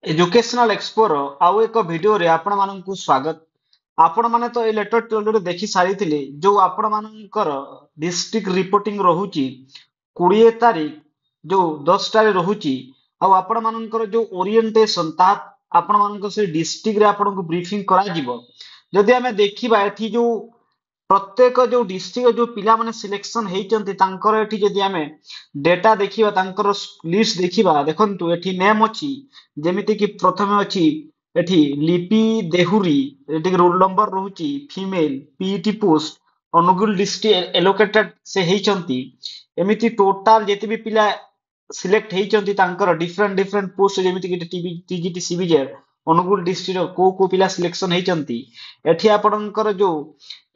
Educational एक्सपोर आउ एक video रे आपण माननकु स्वागत। आपण माने तो ए लेटर ऑलरेडी देखि सारिथिले जो आपण मानकर डिस्ट्रिक्ट रिपोर्टिंग रहुची 20 तारीख जो 10 टा रे रहुची आ आपण मानकर जो ओरिएंटेशन ता आपण मानकर से डिस्ट्रिक्ट रे आपण को ब्रीफिंग करा जिवो। जदि हमें देखिबा एठी जो प्रत्येक जो डिस्ट्रिक्ट जो पिला माने सिलेक्शन हेइचंती तांकर एठी जदि हमें डेटा देखिबा तांकर लिस्ट देखिबा देखंतु एठी नेम अछि जेमिति कि प्रथमे अछि एठी लिपि देहुरी एठी रोल नंबर रहुची female PET post Angul district allocated से हेइचंती एमिति टोटल जेते भी पिला सिलेक्ट हेइचंती तांकर डिफरेंट डिफरेंट पोस्ट जेमिति कि टीजीटी सीबीजेड अनुगुल डिस्ट्रिक्ट को पिला सिलेक्शन हेइचंती एठी आपणकर जो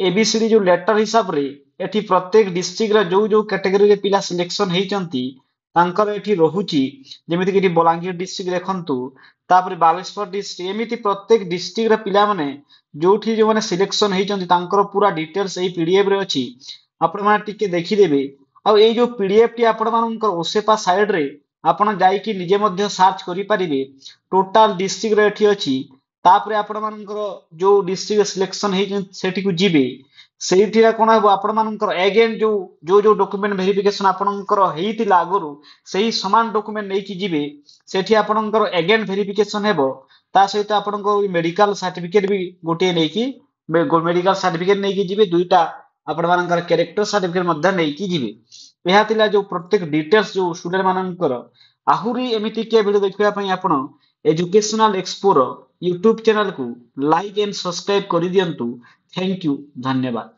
एबीसीडी जो लेटर हिसाब रे एठी प्रत्येक डिस्ट्रिक्ट रे जो जो कैटेगरी रे पिला सिलेक्शन हेइचंती तांकर एठी रहुची जेमिति कि बलांगीर डिस्ट्रिक्ट देखंतु तापर बालेश्वर डिस्ट्रिक्ट एमिति प्रत्येक डिस्ट्रिक्ट रे पिला माने जोठी जो माने सिलेक्शन हेइचंती तांकर पूरा डिटेल्स एई पीडीएफ रे अछि आपण माने टिके देखि देबे आ एई जो पीडीएफ टी आपण मानकर ओसेपा साइड रे आपण जाई कि निजे मध्ये सर्च करि परिबे टोटल डिस्ट्रिक्ट रे एठी अछि तापर आपण मानकर जो डिस्ट्रिक्ट सिलेक्शन हेइ सेठी को जिबे ସେଇଠିରେ କଣ ହେବ ଆପଣ ମାନଙ୍କର अगेन जो जो जो डॉक्यूमेंट वेरिफिकेशन ଆପଣଙ୍କର ହେଇଥିଲା ଆଗରୁ ସେଇ ସମାନ ଡକ୍ୟୁମେଣ୍ଟ ନେଇକି ଯିବେ ସେଠି ଆପଣଙ୍କର अगेन वेरिफिकेशन ହେବ ତା ସହିତ ଆପଣଙ୍କ ମେडिକାଲ सर्टिफिकेट ବି ଗୋଟିଏ ନେଇକି ମେडिକାଲ सर्टिफिकेट ନେଇକି ଯିବେ ଦୁଇଟା ଆପଣ ମାନଙ୍କର କ୍ୟାରେକ୍ଟର सर्टिफिकेट ମଧ୍ୟ ନେଇକି ଯିବେ ଏହା ଥିଲା ଯୋଉ ପ୍ରତ୍ୟେକ ଡିटेल्स ଯୋଉ ଷ୍ଟୁଡେଣ୍ଟ ମାନଙ୍କର ଆହୁରି ଏମିତି କିଏ ଭିडिଓ ଦେଖିବା ପାଇଁ ଆପଣ एजुकेशनल एक्सपोर यूट्यूब चैनल को लाइक एंड सब्सक्राइब कर दियंतु। थैंक यू धन्यवाद।